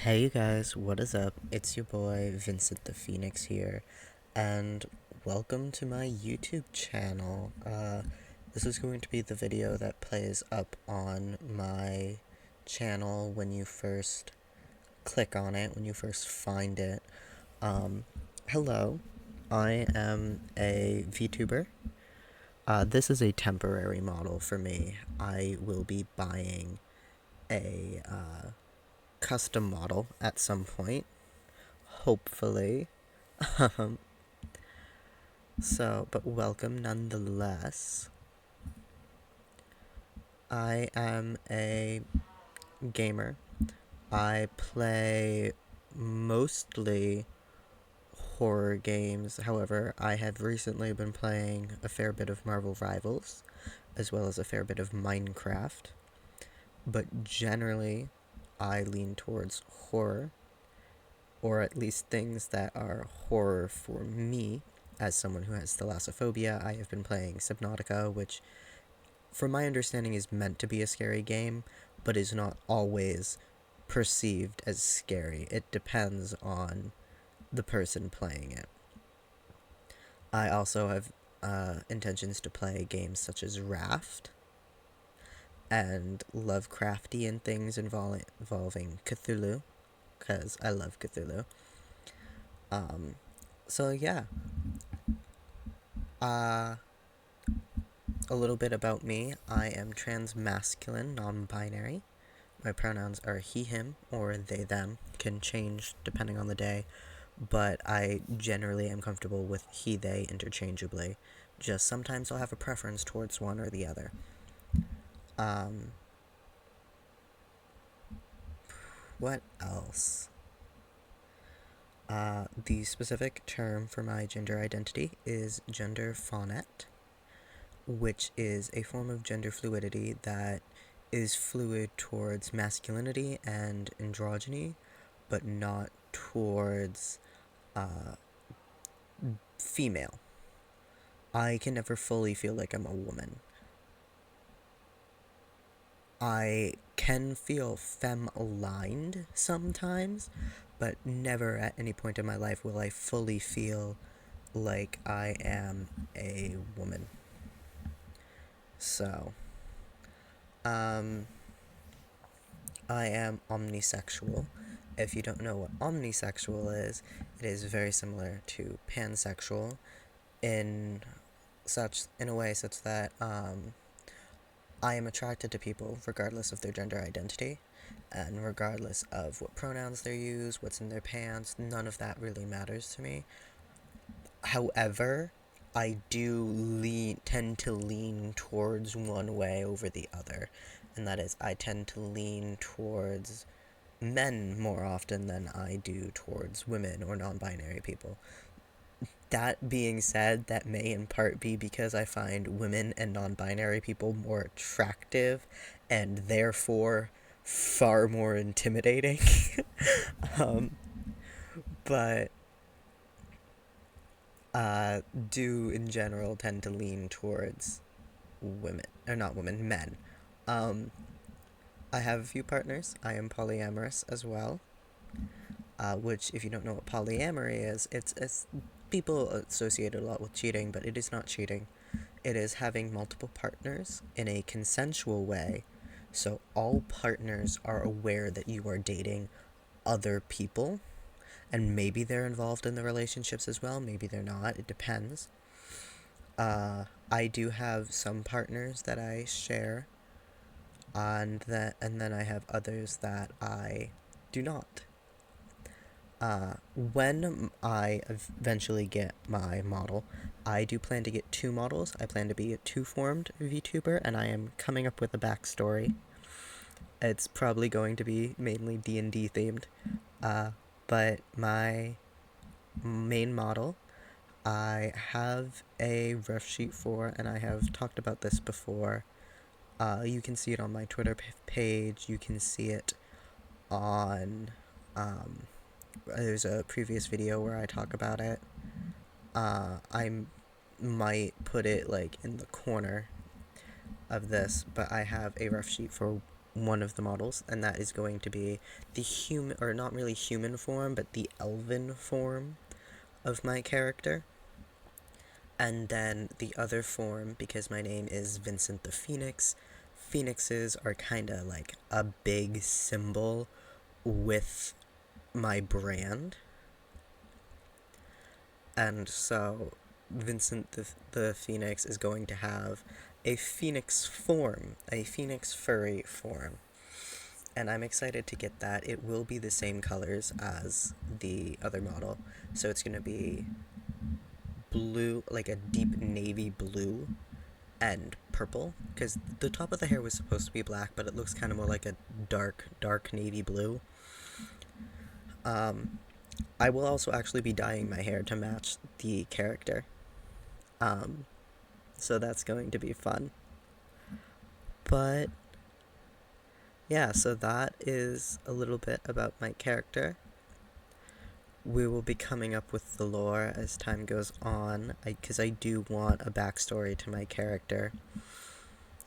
Hey you guys, what is up? It's your boy Vincent the Phoenix here, and welcome to my YouTube channel. This is going to be the video that plays up on my channel when you first click on it, when you first find it. Hello, I am a VTuber. This is a temporary model for me. I will be buying a custom model at some point, hopefully. um, but welcome nonetheless. I am a gamer. I play mostly horror games. However, I have recently been playing a fair bit of Marvel Rivals, as well as a fair bit of Minecraft. But generally, I lean towards horror, or at least things that are horror for me. As someone who has thalassophobia, I have been playing Subnautica, which, from my understanding, is meant to be a scary game, but is not always perceived as scary. It depends on the person playing it. I also have intentions to play games such as Raft and Lovecraftian things involving Cthulhu, because I love Cthulhu. So yeah. Uh, a little bit about me. I am trans-masculine, non-binary. My pronouns are he, him, or they, them. Can change depending on the day, but I generally am comfortable with he, they interchangeably. Just sometimes I'll have a preference towards one or the other. What else? The specific term for my gender identity is gender faunet, which is a form of gender fluidity that is fluid towards masculinity and androgyny, but not towards female. I can never fully feel like I'm a woman. I can feel femme-aligned sometimes, but never at any point in my life will I fully feel like I am a woman. So, I am omnisexual. If you don't know what omnisexual is, it is very similar to pansexual in a way such that I am attracted to people regardless of their gender identity, and regardless of what pronouns they use, what's in their pants. None of that really matters to me. However, I do tend to lean towards one way over the other, and that is I tend to lean towards men more often than I do towards women or non-binary people. That being said, that may in part be because I find women and non-binary people more attractive and therefore far more intimidating. um, but do in general tend to lean towards women, or not women, men. Um, I have a few partners. I am polyamorous as well. Which, if you don't know what polyamory is, it's people associate it a lot with cheating, but it is not cheating. It is having multiple partners in a consensual way, so all partners are aware that you are dating other people, and maybe they're involved in the relationships as well, maybe they're not, it depends. I do have some partners that I share, and then I have others that I do not. When I eventually get my model, I do plan to get 2 models. I plan to be a 2-formed VTuber, and I am coming up with a backstory. It's probably going to be mainly D&D themed. But my main model, I have a rough sheet for, and I have talked about this before. You can see it on my Twitter page. You can see it on there's a previous video where I talk about it. I might put it like in the corner of this, but I have a rough sheet for one of the models, and that is going to be the human, or not really human form, but the elven form of my character. And then the other form, because my name is Vincent the Phoenix, phoenixes are kind of like a big symbol with my brand. And so Vincent the Phoenix is going to have a phoenix form, a phoenix furry form. And I'm excited to get that. It will be the same colors as the other model. So it's going to be blue, like a deep navy blue and purple, because the top of the hair was supposed to be black, but it looks kind of more like a dark navy blue. I will also actually be dyeing my hair to match the character. So that's going to be fun. But yeah, so that is a little bit about my character. We will be coming up with the lore as time goes on, because I do want a backstory to my character.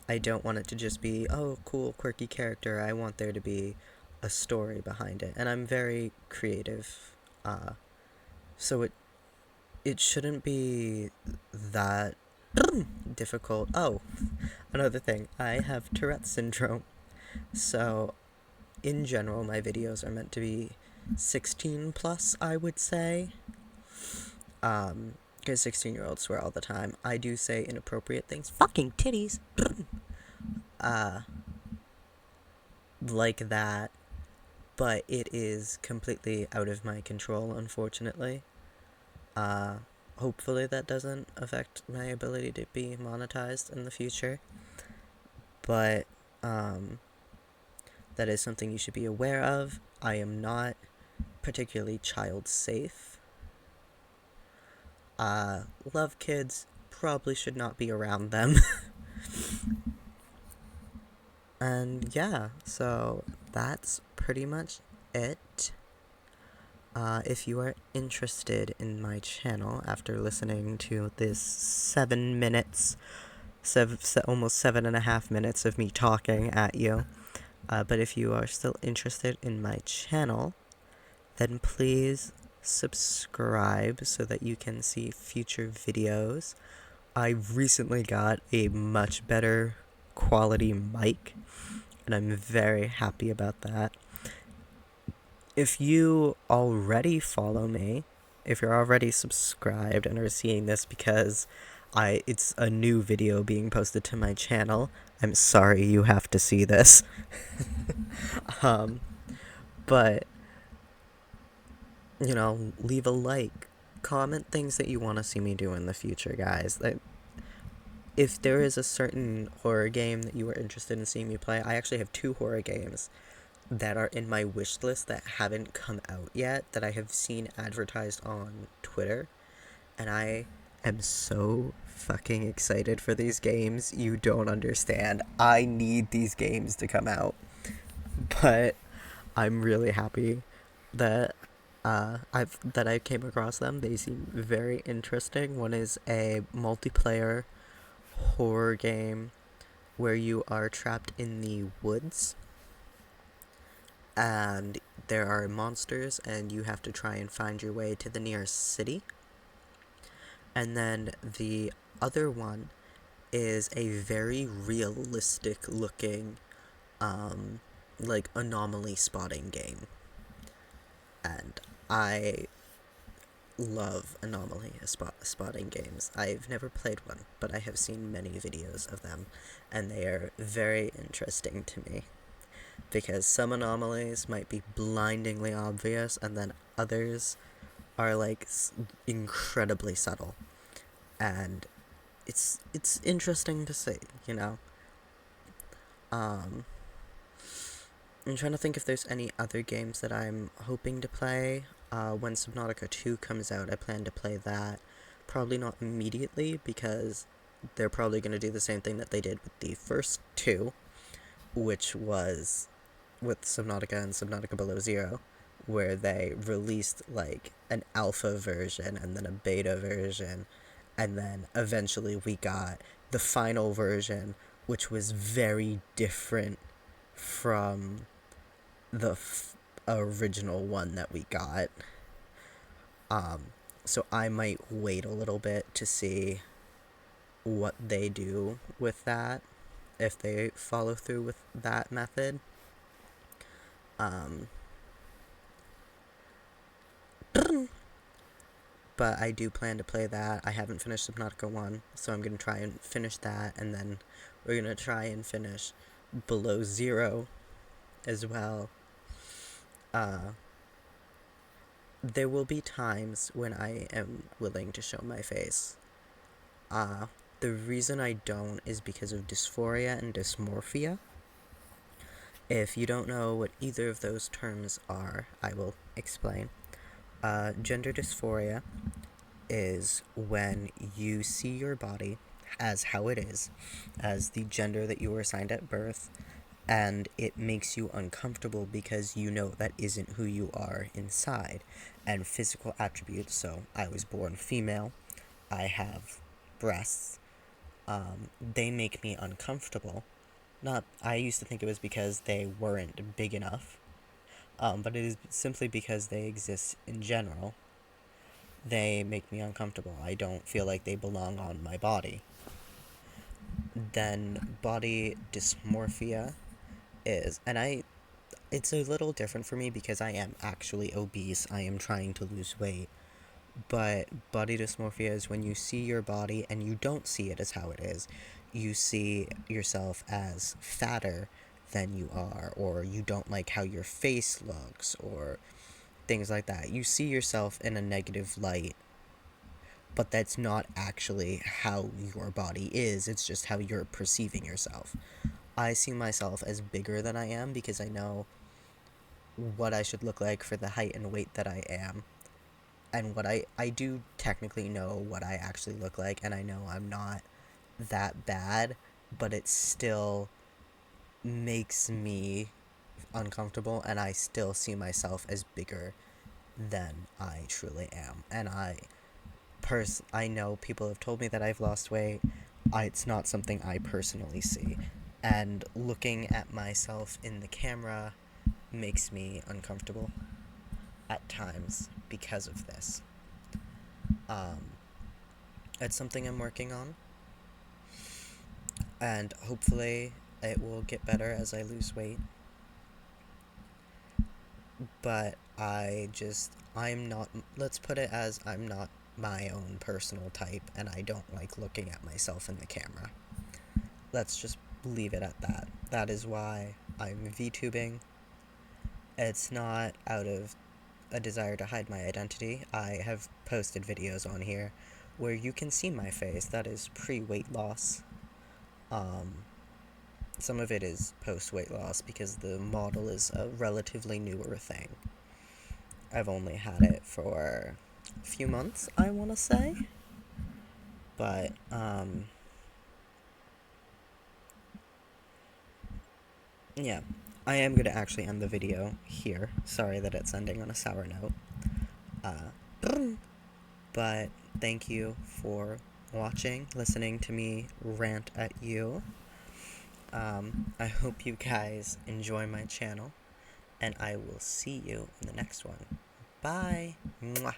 I don't want it to just be, oh, cool, quirky character. I want there to be a story behind it. And I'm very creative, so it shouldn't be that difficult. Oh, another thing, I have Tourette's syndrome. So, in general, my videos are meant to be 16 plus, I would say. Because 16-year-olds swear all the time. I do say inappropriate things. Fucking titties! Like that. But it is completely out of my control, unfortunately. Hopefully that doesn't affect my ability to be monetized in the future. But, that is something you should be aware of. I am not particularly child safe. Love kids, probably should not be around them. And yeah, so that's pretty much it. If you are interested in my channel after listening to this 7 minutes, almost 7.5 minutes of me talking at you, but if you are still interested in my channel, then please subscribe so that you can see future videos. I recently got a much better quality mic, and I'm very happy about that. If you already follow me, if you're already subscribed and are seeing this because it's a new video being posted to my channel, I'm sorry you have to see this. But, you know, leave a like, comment things that you want to see me do in the future, guys. If there is a certain horror game that you are interested in seeing me play, I actually have 2 horror games that are in my wish list that haven't come out yet, that I have seen advertised on Twitter, and I am so fucking excited for these games. You don't understand. I need these games to come out, but I'm really happy that I came across them. They seem very interesting. One is a multiplayer horror game where you are trapped in the woods and there are monsters and you have to try and find your way to the nearest city. And then the other one is a very realistic looking like anomaly spotting game, and I love anomaly spotting games. I've never played one, but I have seen many videos of them, and they are very interesting to me, because some anomalies might be blindingly obvious, and then others are like incredibly subtle, and it's interesting to see, you know. I'm trying to think if there's any other games that I'm hoping to play. When Subnautica 2 comes out, I plan to play that. Probably not immediately, because they're probably going to do the same thing that they did with the first 2, which was with Subnautica and Subnautica Below Zero, where they released like an alpha version and then a beta version, and then eventually we got the final version, which was very different from the original one that we got. So I might wait a little bit to see what they do with that, if they follow through with that method. But I do plan to play that. I haven't finished Subnautica 1, so I'm going to try and finish that, and then we're going to try and finish Below Zero as well. There will be times when I am willing to show my face. The reason I don't is because of dysphoria and dysmorphia. If you don't know what either of those terms are, I will explain. Gender dysphoria is when you see your body as how it is, as the gender that you were assigned at birth, and it makes you uncomfortable because you know that isn't who you are inside. And physical attributes, so I was born female, I have breasts, they make me uncomfortable. I used to think it was because they weren't big enough, but it is simply because they exist in general. They make me uncomfortable. I don't feel like they belong on my body. Then body dysmorphia is, it's a little different for me because I am actually obese. I am trying to lose weight. But body dysmorphia is when you see your body and you don't see it as how it is. You see yourself as fatter than you are, or you don't like how your face looks, or things like that. You see yourself in a negative light, but that's not actually how your body is, it's just how you're perceiving yourself. I see myself as bigger than I am because I know what I should look like for the height and weight that I am. And what I do technically know what I actually look like, and I know I'm not that bad, but it still makes me uncomfortable, and I still see myself as bigger than I truly am. And I know people have told me that I've lost weight. It's not something I personally see. And looking at myself in the camera makes me uncomfortable at times because of this. It's something I'm working on, and hopefully it will get better as I lose weight. But let's put it as I'm not my own personal type, and I don't like looking at myself in the camera. Let's just leave it at that. That is why I'm VTubing. It's not out of a desire to hide my identity. I have posted videos on here where you can see my face. That is pre-weight loss. Some of it is post-weight loss because the model is a relatively newer thing. I've only had it for a few months, I want to say. But, yeah. I am going to actually end the video here. Sorry that it's ending on a sour note. But thank you for watching, listening to me rant at you. I hope you guys enjoy my channel, and I will see you in the next one. Bye! Mwah.